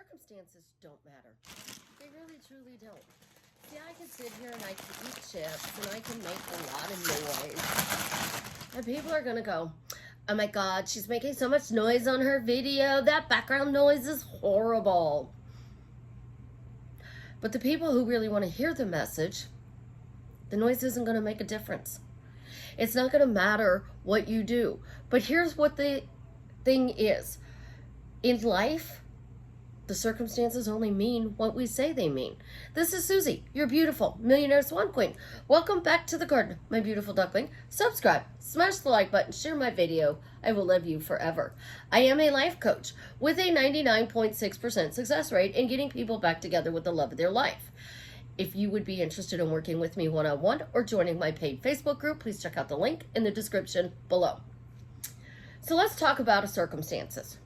circumstances don't matter. They really, truly don't. See, I can sit here and I can eat chips and I can make a lot of noise. And people are going to go, oh my God, she's making so much noise on her video. That background noise is horrible. But the people who really want to hear the message, the noise isn't going to make a difference. It's not going to matter what you do. But here's what the thing is. In life, the circumstances only mean what we say they mean. This is Susie, your beautiful millionaire swan queen. Welcome back to the garden, my beautiful duckling. Subscribe, smash the like button, share my video. I will love you forever. I am a life coach with a 99.6% success rate in getting people back together with the love of their life. If you would be interested in working with me one-on-one or joining my paid Facebook group, please check out the link in the description below. So let's talk about circumstances.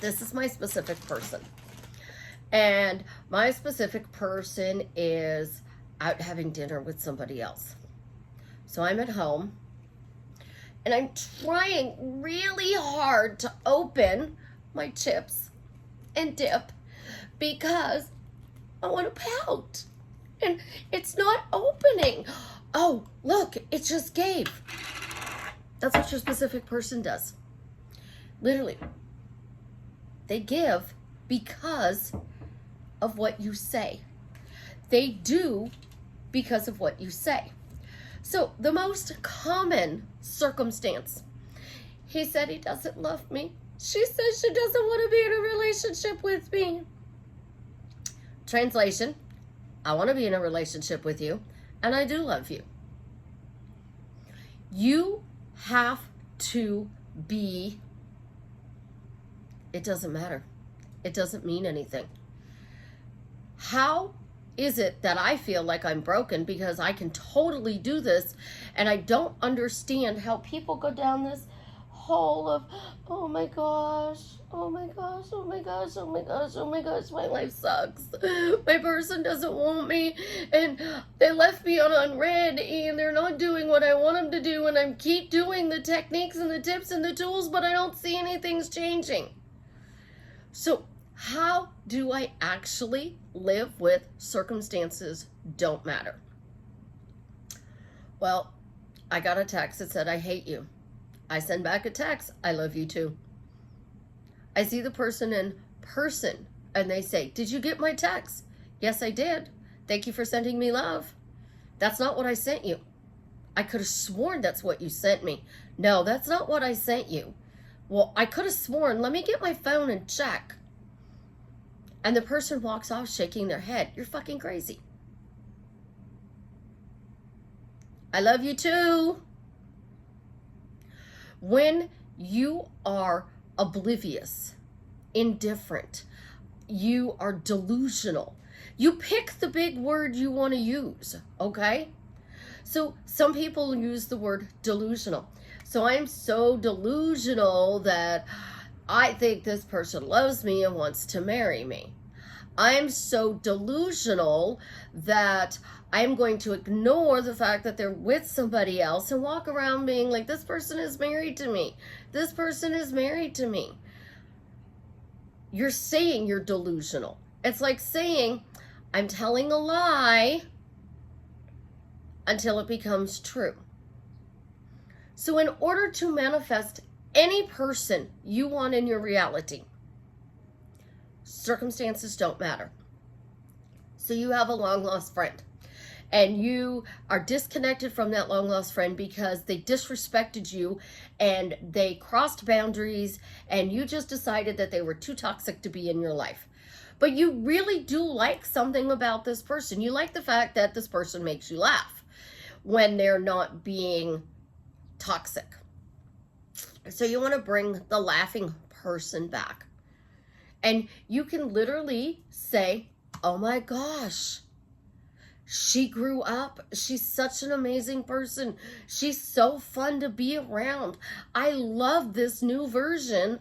This is my specific person. And my specific person is out having dinner with somebody else. So I'm at home and I'm trying really hard to open my chips and dip because I want to pout. And it's not opening. Oh, look, it just gave. That's what your specific person does. Literally. They give because of what you say. They do because of what you say. So the most common circumstance, he said he doesn't love me. She says she doesn't want to be in a relationship with me. Translation, I want to be in a relationship with you, and I do love you. You have to be. It doesn't matter. It doesn't mean anything. How is it that I feel like I'm broken because I can totally do this, and I don't understand how people go down this hole of, oh my gosh, oh my gosh, oh my gosh, oh my gosh, oh my gosh, my life sucks. My person doesn't want me, and they left me on unread, and they're not doing what I want them to do, and I keep doing the techniques and the tips and the tools, but I don't see anything's changing. So how do I actually live with circumstances don't matter? Well, I got a text that said, I hate you. I send back a text, I love you too. I see the person in person and they say, did you get my text? Yes, I did. Thank you for sending me love. That's not what I sent you. I could have sworn that's what you sent me. No, that's not what I sent you. Well, I could have sworn, let me get my phone and check. And the person walks off shaking their head. You're fucking crazy. I love you too. When you are oblivious, indifferent, you are delusional. You pick the big word you want to use, okay? So some people use the word delusional. So I'm so delusional that I think this person loves me and wants to marry me. I'm so delusional that I'm going to ignore the fact that they're with somebody else and walk around being like, this person is married to me. This person is married to me. You're saying you're delusional. It's like saying, I'm telling a lie until it becomes true. So in order to manifest any person you want in your reality, circumstances don't matter. So you have a long-lost friend, and you are disconnected from that long-lost friend because they disrespected you and they crossed boundaries, and you just decided that they were too toxic to be in your life. But you really do like something about this person. You like the fact that this person makes you laugh when they're not being toxic. So you want to bring the laughing person back. And you can literally say, oh my gosh, she grew up. She's such an amazing person. She's so fun to be around. I love this new version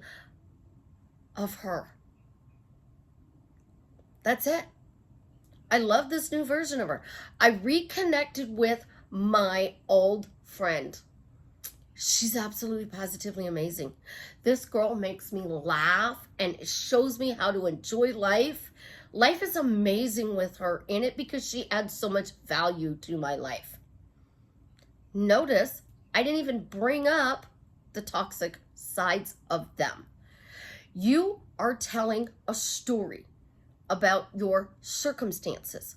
of her. That's it. I love this new version of her. I reconnected with my old friend. She's absolutely positively amazing. This girl makes me laugh and shows me how to enjoy life. Life is amazing with her in it because she adds so much value to my life. Notice I didn't even bring up the toxic sides of them. You are telling a story about your circumstances.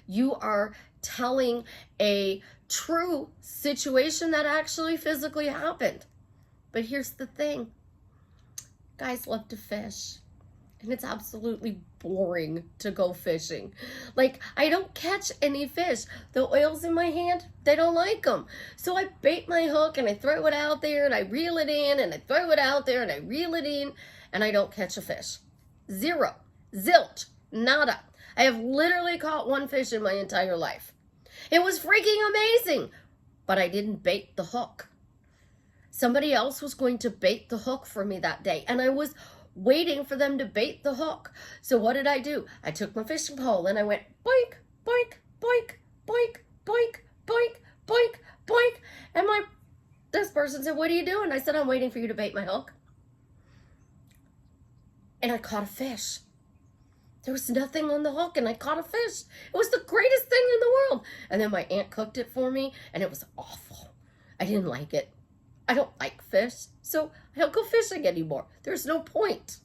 You are telling a true situation that actually physically happened. But here's the thing. Guys love to fish. And it's absolutely boring to go fishing. Like, I don't catch any fish. The oils in my hand, they don't like them. So I bait my hook and I throw it out there and I reel it in and I throw it out there and I reel it in and I don't catch a fish. Zero. Zilch. Nada. I have literally caught one fish in my entire life. It was freaking amazing, but I didn't bait the hook. Somebody else was going to bait the hook for me that day, and I was waiting for them to bait the hook. So what did I do? I took my fishing pole and I went boink, boink, boink, boink, boink, boink, boink, boink. And this person said, "What are you doing?" I said, "I'm waiting for you to bait my hook." And I caught a fish. There was nothing on the hook and I caught a fish. It was the greatest thing in the world. And then my aunt cooked it for me and it was awful. I didn't like it. I don't like fish, so I don't go fishing anymore. There's no point.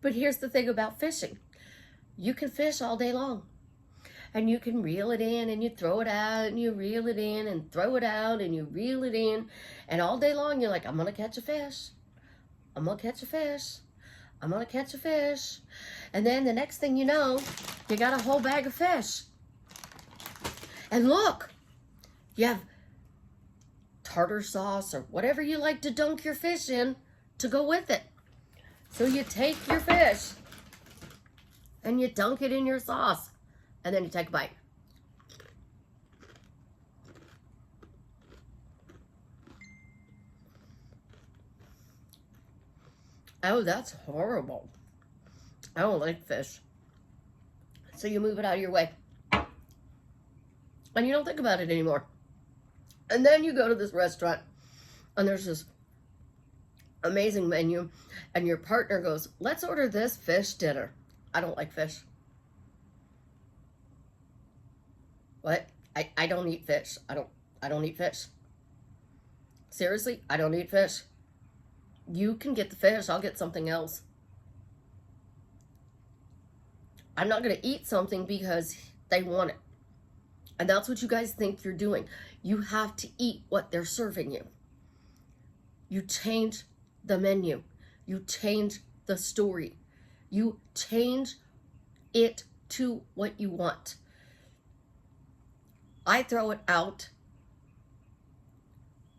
But here's the thing about fishing. You can fish all day long. And you can reel it in and you throw it out and you reel it in and throw it out and you reel it in. And all day long you're like, I'm going to catch a fish. I'm going to catch a fish. I'm going to catch a fish. And then the next thing you know, you got a whole bag of fish. And look, you have tartar sauce or whatever you like to dunk your fish in to go with it. So you take your fish and you dunk it in your sauce and then you take a bite. Oh, that's horrible. I don't like fish. So you move it out of your way. And you don't think about it anymore. And then you go to this restaurant and there's this amazing menu and your partner goes, "Let's order this fish dinner." I don't like fish. What? I don't eat fish. I don't eat fish. Seriously, I don't eat fish. You can get the fish, I'll get something else. I'm not going to eat something because they want it. And that's what you guys think you're doing. You have to eat what they're serving you. You change the menu. You change the story. You change it to what you want. I throw it out.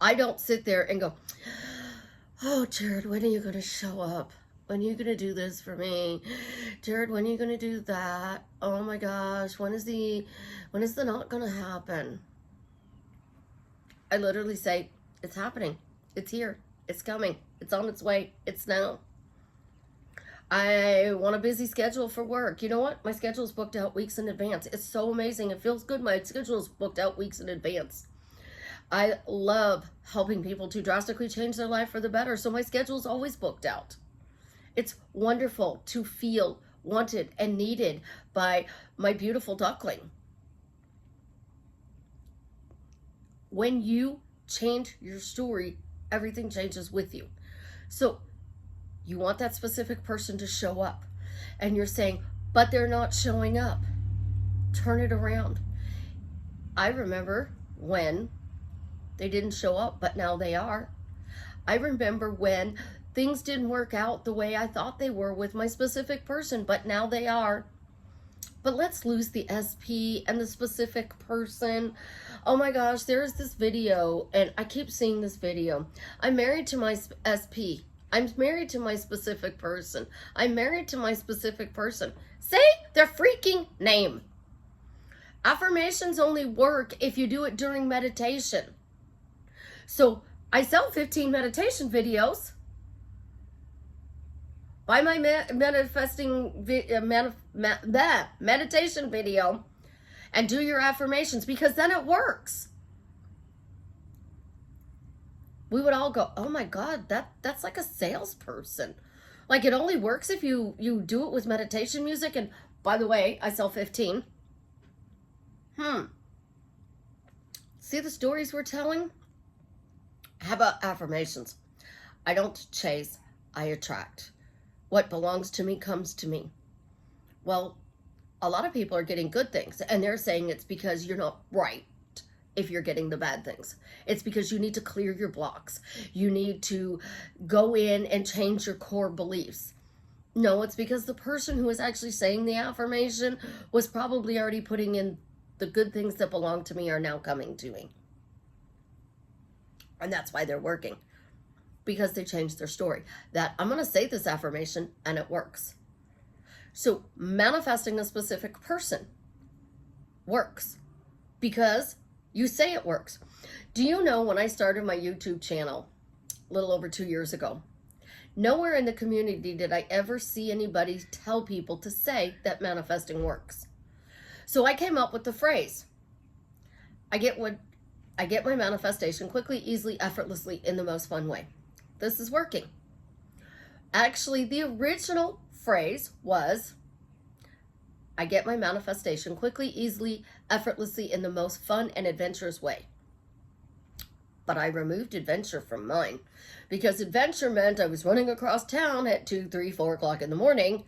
I don't sit there and go, "Oh, Jared, when are you going to show up? When are you going to do this for me? Jared, when are you going to do that? Oh my gosh, when is the not going to happen?" I literally say, it's happening. It's here. It's coming. It's on its way. It's now. I want a busy schedule for work. You know what? My schedule is booked out weeks in advance. It's so amazing. It feels good. My schedule is booked out weeks in advance. I love helping people to drastically change their life for the better, so my schedule is always booked out. It's wonderful to feel wanted and needed by my beautiful duckling. When you change your story, everything changes with you. So you want that specific person to show up, and you're saying, but they're not showing up. Turn it around. I remember when they didn't show up, but now they are. I remember when things didn't work out the way I thought they were with my specific person, but now they are. But let's lose the SP and the specific person. Oh my gosh, there is this video, and I keep seeing this video. I'm married to my SP. I'm married to my specific person. I'm married to my specific person. Say their freaking name. Affirmations only work if you do it during meditation. So I sell 15 meditation videos. Buy my meditation video and do your affirmations, because then it works. we would all go, oh my God, that's like a salesperson. Like it only works if you do it with meditation music. And by the way, I sell 15. See the stories we're telling? How about affirmations? I don't chase, I attract. What belongs to me comes to me. Well, a lot of people are getting good things, and they're saying it's because you're not right if you're getting the bad things. It's because you need to clear your blocks. You need to go in and change your core beliefs. No, it's because the person who is actually saying the affirmation was probably already putting in the good things that belong to me are now coming to me. And that's why they're working, because they changed their story. That I'm going to say this affirmation and it works. So manifesting a specific person works because you say it works. Do you know when I started my YouTube channel a little over 2 years ago, nowhere in the community did I ever see anybody tell people to say that manifesting works. So I came up with the phrase, I get my manifestation quickly, easily, effortlessly, in the most fun way. This is working. Actually, the original phrase was, I get my manifestation quickly, easily, effortlessly, in the most fun and adventurous way. But I removed adventure from mine because adventure meant I was running across town at 2, 3, 4 o'clock in the morning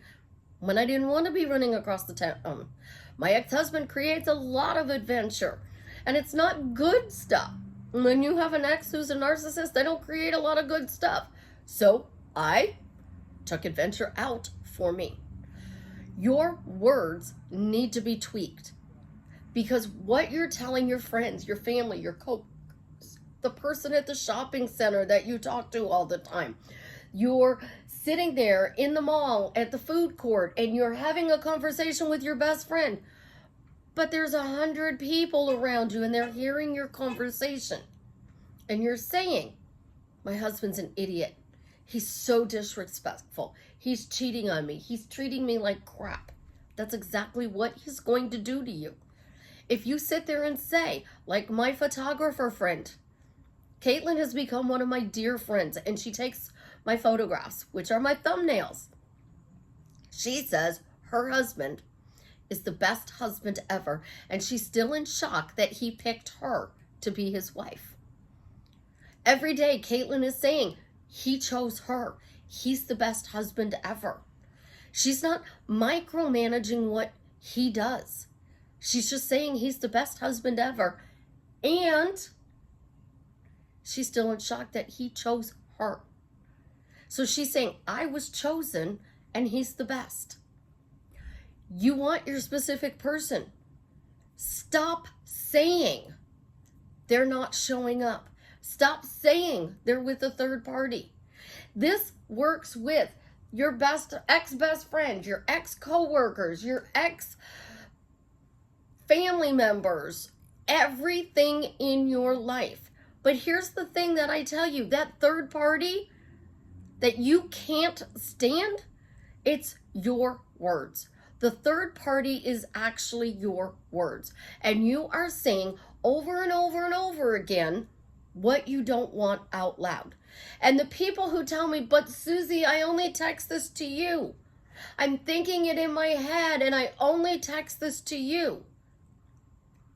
when I didn't want to be running across the town. My ex-husband creates a lot of adventure, and it's not good stuff. When you have an ex who's a narcissist, they don't create a lot of good stuff. So I took adventure out for me. Your words need to be tweaked because what you're telling your friends, your family, your coworkers, the person at the shopping center that you talk to all the time, you're sitting there in the mall at the food court and you're having a conversation with your best friend, but there's 100 people around you and they're hearing your conversation and you're saying, my husband's an idiot. He's so disrespectful. He's cheating on me. He's treating me like crap. That's exactly what he's going to do to you. If you sit there and say, like my photographer friend, Caitlin has become one of my dear friends, and she takes my photographs, which are my thumbnails. She says her husband is the best husband ever, and she's still in shock that he picked her to be his wife. Every day, Caitlin is saying, he chose her. He's the best husband ever. She's not micromanaging what he does. She's just saying he's the best husband ever. And she's still in shock that he chose her. So she's saying, I was chosen and he's the best. You want your specific person. Stop saying they're not showing up. Stop saying they're with a third party. This works with your ex-best friend, your ex-coworkers, your ex-family members, everything in your life. But here's the thing that I tell you, that third party that you can't stand, it's your words. The third party is actually your words. And you are saying over and over and over again what you don't want out loud. And the people who tell me, but Susie, I only text this to you. I'm thinking it in my head and I only text this to you.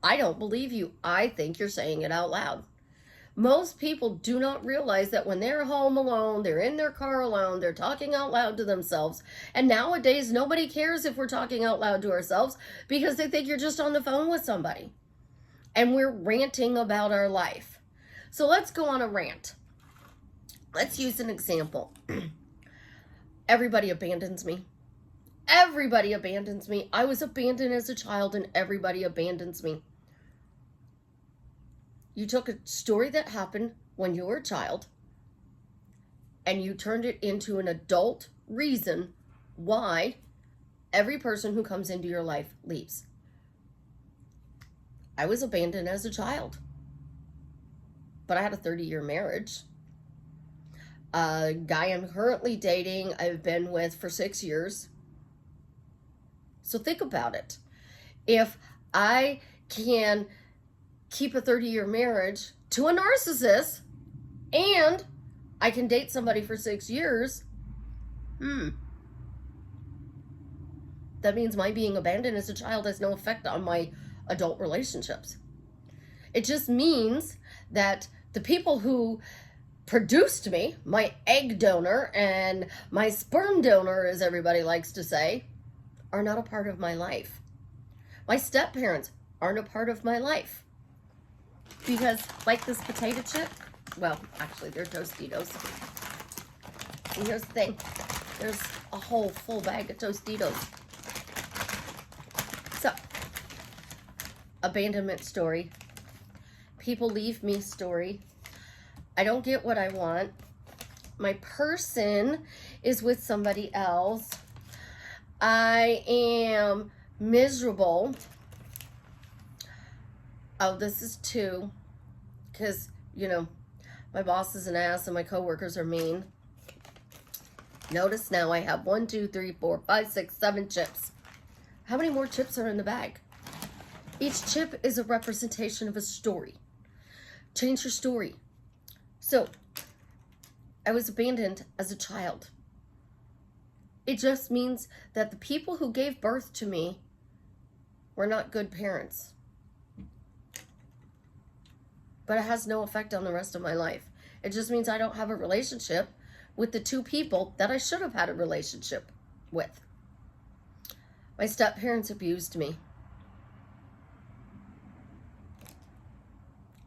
I don't believe you. I think you're saying it out loud. Most people do not realize that when they're home alone, they're in their car alone, they're talking out loud to themselves. And nowadays, nobody cares if we're talking out loud to ourselves because they think you're just on the phone with somebody. And we're ranting about our life. So let's go on a rant. Let's use an example. Everybody abandons me. Everybody abandons me. I was abandoned as a child and everybody abandons me. You took a story that happened when you were a child and you turned it into an adult reason why every person who comes into your life leaves. I was abandoned as a child, but I had a 30-year marriage. A guy I'm currently dating, I've been with for 6 years. So think about it. If I can keep a 30-year marriage to a narcissist and I can date somebody for 6 years, that means my being abandoned as a child has no effect on my adult relationships. It just means that the people who produced me, my egg donor and my sperm donor, as everybody likes to say, are not a part of my life. My step-parents aren't a part of my life. Because, like this potato chip, well, actually, they're Tostitos. And here's the thing. There's a whole full bag of Tostitos. So, abandonment story. People leave me story. I don't get what I want. My person is with somebody else. I am miserable. Oh, this is 2. Because, you know, my boss is an ass and my coworkers are mean. Notice now I have 1, 2, 3, 4, 5, 6, 7 chips. How many more chips are in the bag? Each chip is a representation of a story. Change your story. So, I was abandoned as a child. It just means that the people who gave birth to me were not good parents. But it has no effect on the rest of my life. It just means I don't have a relationship with the 2 people that I should have had a relationship with. My step-parents abused me.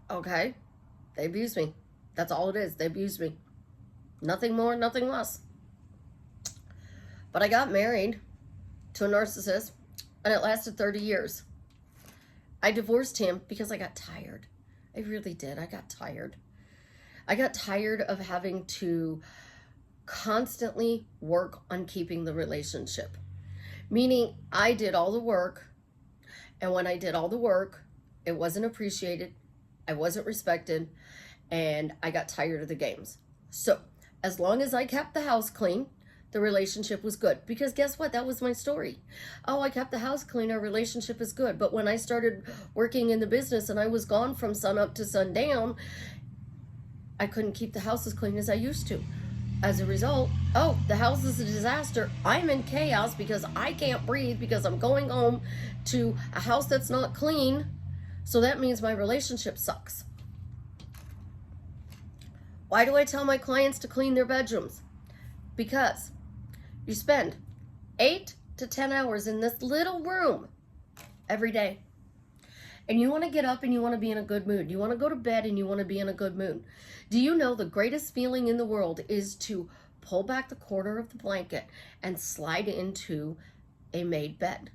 Okay? They abused me. That's all it is. They abused me. Nothing more, nothing less. But I got married to a narcissist, and it lasted 30 years. I divorced him because I got tired. I really did. I got tired. I got tired of having to constantly work on keeping the relationship. Meaning, I did all the work, and when I did all the work, it wasn't appreciated, I wasn't respected, and I got tired of the games. So, as long as I kept the house clean, the relationship was good. Because guess what? That was my story. Oh, I kept the house clean, our relationship is good. But when I started working in the business and I was gone from sun up to sundown, I couldn't keep the house as clean as I used to. As a result, oh, the house is a disaster. I'm in chaos because I can't breathe because I'm going home to a house that's not clean. So that means my relationship sucks. Why do I tell my clients to clean their bedrooms? Because you spend 8 to 10 hours in this little room every day. And you want to get up and you want to be in a good mood. You want to go to bed and you want to be in a good mood. Do you know the greatest feeling in the world is to pull back the corner of the blanket and slide into a made bed?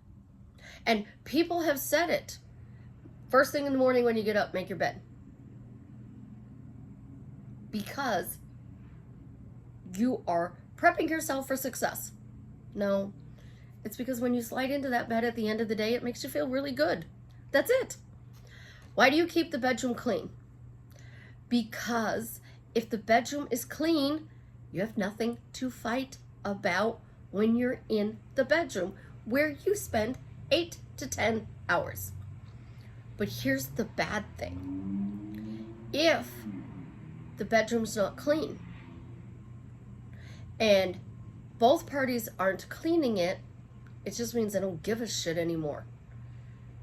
And people have said it. First thing in the morning when you get up, make your bed. Because you are prepping yourself for success. No, it's because when you slide into that bed at the end of the day, it makes you feel really good. That's it. Why do you keep the bedroom clean? Because if the bedroom is clean, you have nothing to fight about when you're in the bedroom where you spend 8 to 10 hours. But here's the bad thing. If the bedroom's not clean and both parties aren't cleaning it, it just means they don't give a shit anymore.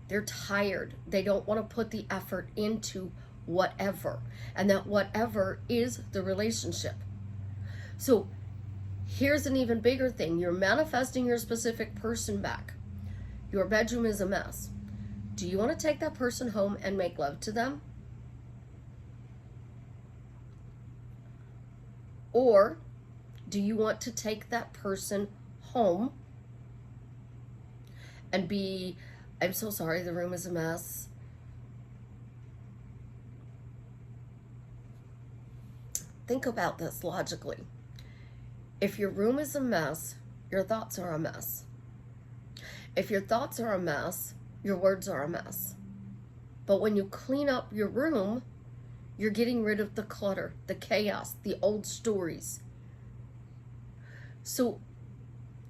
They're tired. They don't want to put the effort into whatever. And that whatever is the relationship. So here's an even bigger thing. You're manifesting your specific person back. Your bedroom is a mess. Do you want to take that person home and make love to them? Or do you want to take that person home and be, I'm so sorry, the room is a mess. Think about this logically. If your room is a mess, your thoughts are a mess. If your thoughts are a mess, your words are a mess. But when you clean up your room, you're getting rid of the clutter, the chaos, the old stories. So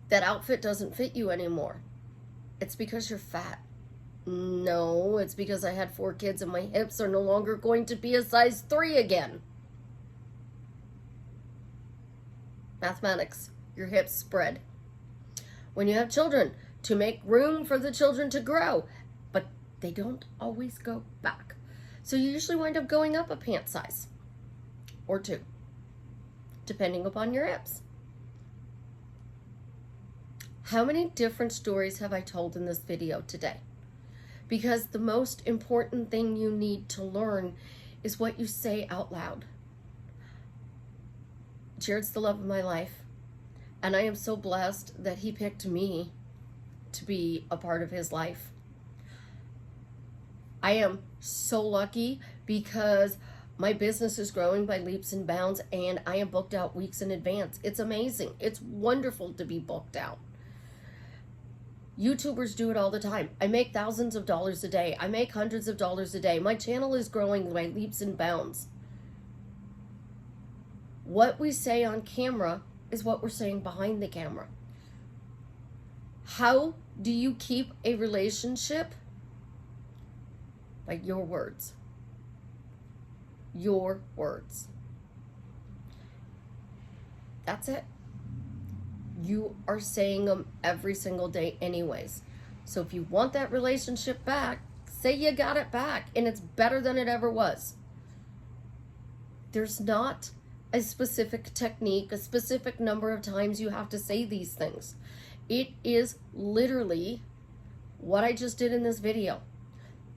that outfit doesn't fit you anymore. It's because you're fat. No, it's because I had 4 kids and my hips are no longer going to be a size 3 again. Mathematics. Your hips spread. When you have children, to make room for the children to grow, but they don't always go back. So you usually wind up going up a pant size or two, depending upon your hips. How many different stories have I told in this video today? Because the most important thing you need to learn is what you say out loud. Jared's the love of my life, and I am so blessed that he picked me to be a part of his life. I am so lucky because my business is growing by leaps and bounds, and I am booked out weeks in advance. It's amazing. It's wonderful to be booked out. YouTubers do it all the time. I make thousands of dollars a day. I make hundreds of dollars a day. My channel is growing by leaps and bounds. What we say on camera is what we're saying behind the camera. How do you keep a relationship? By your words. Your words. That's it. You are saying them every single day anyways. So if you want that relationship back, say you got it back and it's better than it ever was. There's not a specific technique, a specific number of times you have to say these things. It is literally what I just did in this video.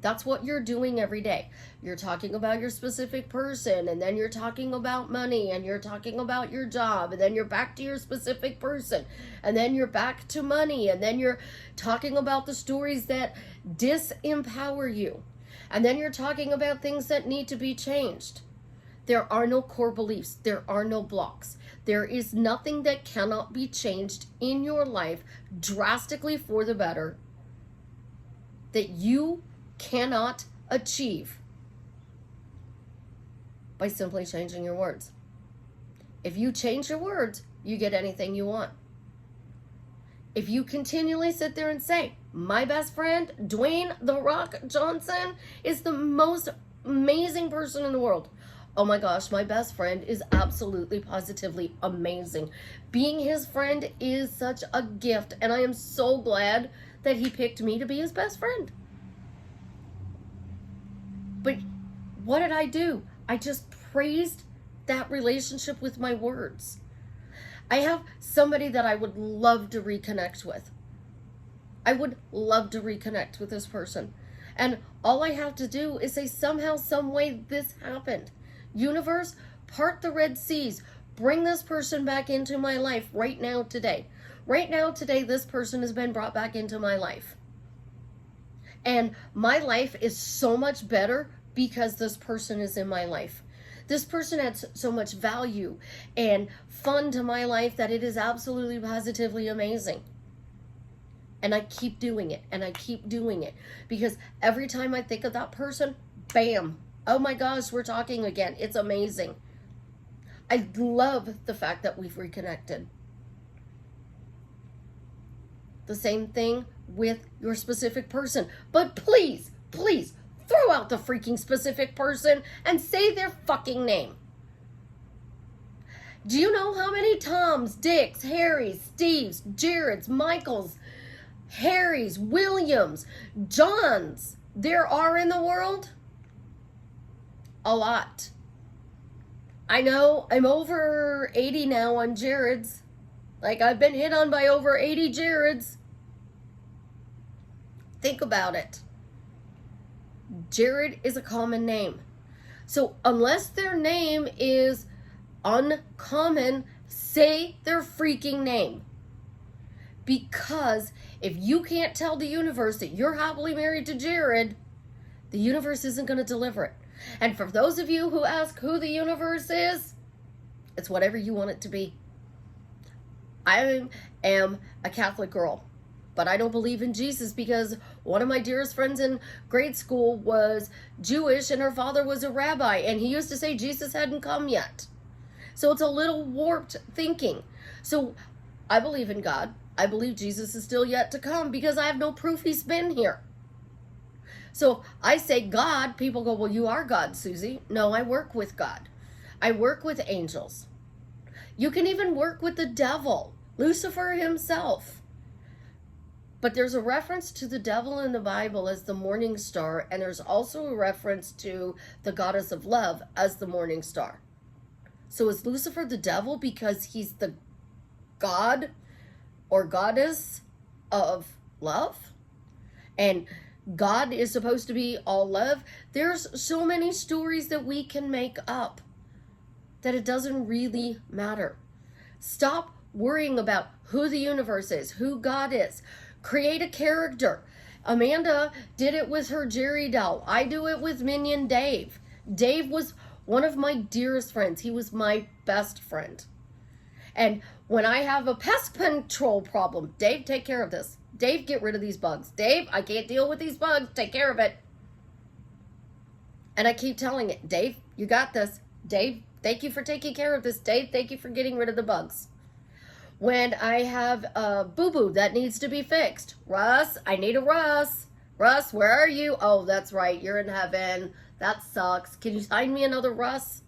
That's what you're doing every day. You're talking about your specific person, and then you're talking about money, and you're talking about your job, and then you're back to your specific person, and then you're back to money, and then you're talking about the stories that disempower you, and then you're talking about things that need to be changed. There are no core beliefs. There are no blocks. There is nothing that cannot be changed in your life drastically for the better that you cannot achieve by simply changing your words. If you change your words, you get anything you want. If you continually sit there and say, my best friend, Dwayne "The Rock" Johnson, is the most amazing person in the world. Oh my gosh, my best friend is absolutely, positively amazing. Being his friend is such a gift, and I am so glad that he picked me to be his best friend. But what did I do? I just praised that relationship with my words. I have somebody that I would love to reconnect with. I would love to reconnect with this person. And all I have to do is say, somehow, some way, this happened. Universe, part the Red Seas. Bring this person back into my life right now, today. Right now, today, this person has been brought back into my life. And my life is so much better because this person is in my life. This person adds so much value and fun to my life that it is absolutely, positively amazing. And I keep doing it, and I keep doing it. Because every time I think of that person, bam, oh my gosh, we're talking again. It's amazing. I love the fact that we've reconnected. The same thing with your specific person. But please, please, throw out the freaking specific person and say their fucking name. Do you know how many Toms, Dicks, Harrys, Steves, Jareds, Michaels, Harrys, Williams, Johns there are in the world? A lot. I know I'm over 80 now on Jareds. Like, I've been hit on by over 80 Jareds. Think about it. Jared is a common name. So unless their name is uncommon, say their freaking name. Because if you can't tell the universe that you're happily married to Jared, the universe isn't going to deliver it. And for those of you who ask who the universe is, it's whatever you want it to be. I am a Catholic girl, but I don't believe in Jesus because one of my dearest friends in grade school was Jewish and her father was a rabbi, and he used to say Jesus hadn't come yet. So it's a little warped thinking. So I believe in God. I believe Jesus is still yet to come because I have no proof he's been here. So if I say God, people go, well, you are God, Susie. No, I work with God. I work with angels. You can even work with the devil, Lucifer himself. But there's a reference to the devil in the Bible as the morning star, and there's also a reference to the goddess of love as the morning star. So is Lucifer the devil because he's the god or goddess of love? And God is supposed to be all love? There's so many stories that we can make up that it doesn't really matter. Stop worrying about who the universe is, who God is. Create a character. Amanda did it with her Jerry doll. I do it with Minion Dave. Dave was one of my dearest friends. He was my best friend. And when I have a pest control problem, Dave, take care of this. Dave, get rid of these bugs. Dave, I can't deal with these bugs. Take care of it. And I keep telling it, Dave, you got this. Dave, thank you for taking care of this. Dave, thank you for getting rid of the bugs. When I have a boo-boo that needs to be fixed, Russ, I need a Russ. Russ, where are you? Oh, that's right, you're in heaven. That sucks. Can you find me another Russ?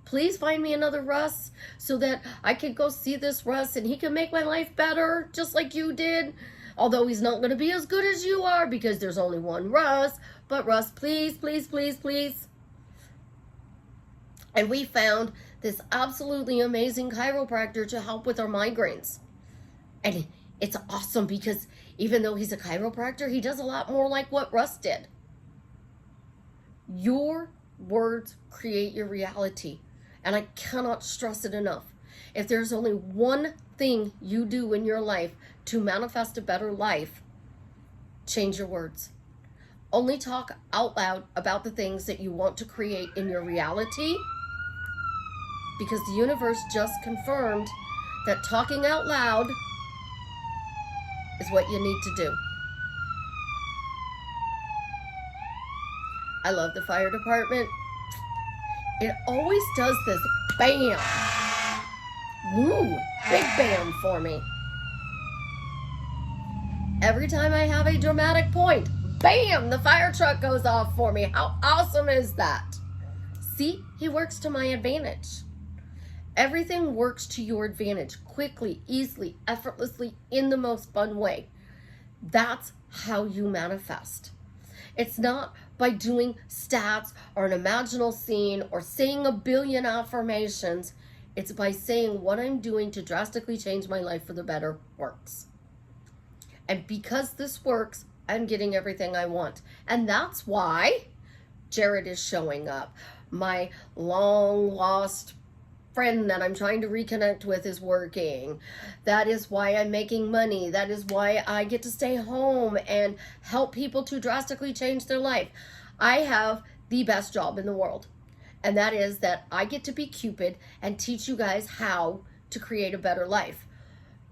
Please find me another Russ so that I can go see this Russ and he can make my life better, just like you did. Although he's not going to be as good as you are because there's only one Russ. But Russ, please, please, please, please. And we found this absolutely amazing chiropractor to help with our migraines. And it's awesome because even though he's a chiropractor, he does a lot more like what Russ did. Your words create your reality. And I cannot stress it enough. If there's only one thing you do in your life to manifest a better life, change your words. Only talk out loud about the things that you want to create in your reality, because the universe just confirmed that talking out loud is what you need to do. I love the fire department. It always does this bam. Woo, big bam for me. Every time I have a dramatic point, bam, the fire truck goes off for me. How awesome is that? See, he works to my advantage. Everything works to your advantage, quickly, easily, effortlessly, in the most fun way. That's how you manifest. It's not by doing stats or an imaginal scene or saying a billion affirmations. It's by saying what I'm doing to drastically change my life for the better works. And because this works, I'm getting everything I want. And that's why Jared is showing up. My long lost friend that I'm trying to reconnect with is working. That is why I'm making money. That is why I get to stay home and help people to drastically change their life. I have the best job in the world. And that is that I get to be Cupid and teach you guys how to create a better life.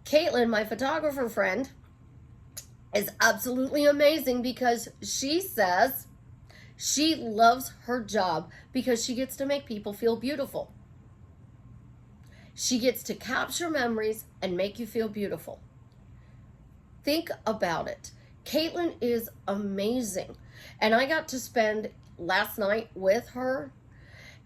Caitlin, my photographer friend, is absolutely amazing because she says she loves her job because she gets to make people feel beautiful. She gets to capture memories and make you feel beautiful. Think about it. Caitlin is amazing. And I got to spend last night with her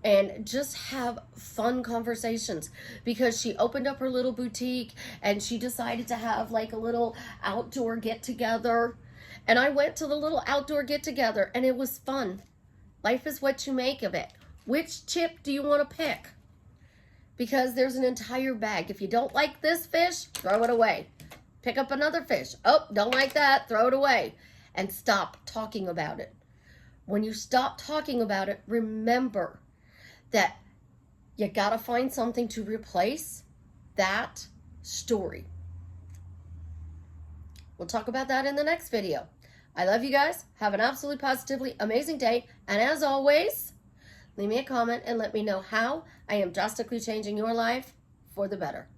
and just have fun conversations because she opened up her little boutique and she decided to have like a little outdoor get together. And I went to the little outdoor get together and it was fun. Life is what you make of it. Which chip do you want to pick? Because there's an entire bag. If you don't like this fish, throw it away. Pick up another fish. Oh, don't like that, throw it away. And stop talking about it. When you stop talking about it, remember that you gotta find something to replace that story. We'll talk about that in the next video. I love you guys. Have an absolutely positively amazing day. And as always, leave me a comment and let me know how I am drastically changing your life for the better.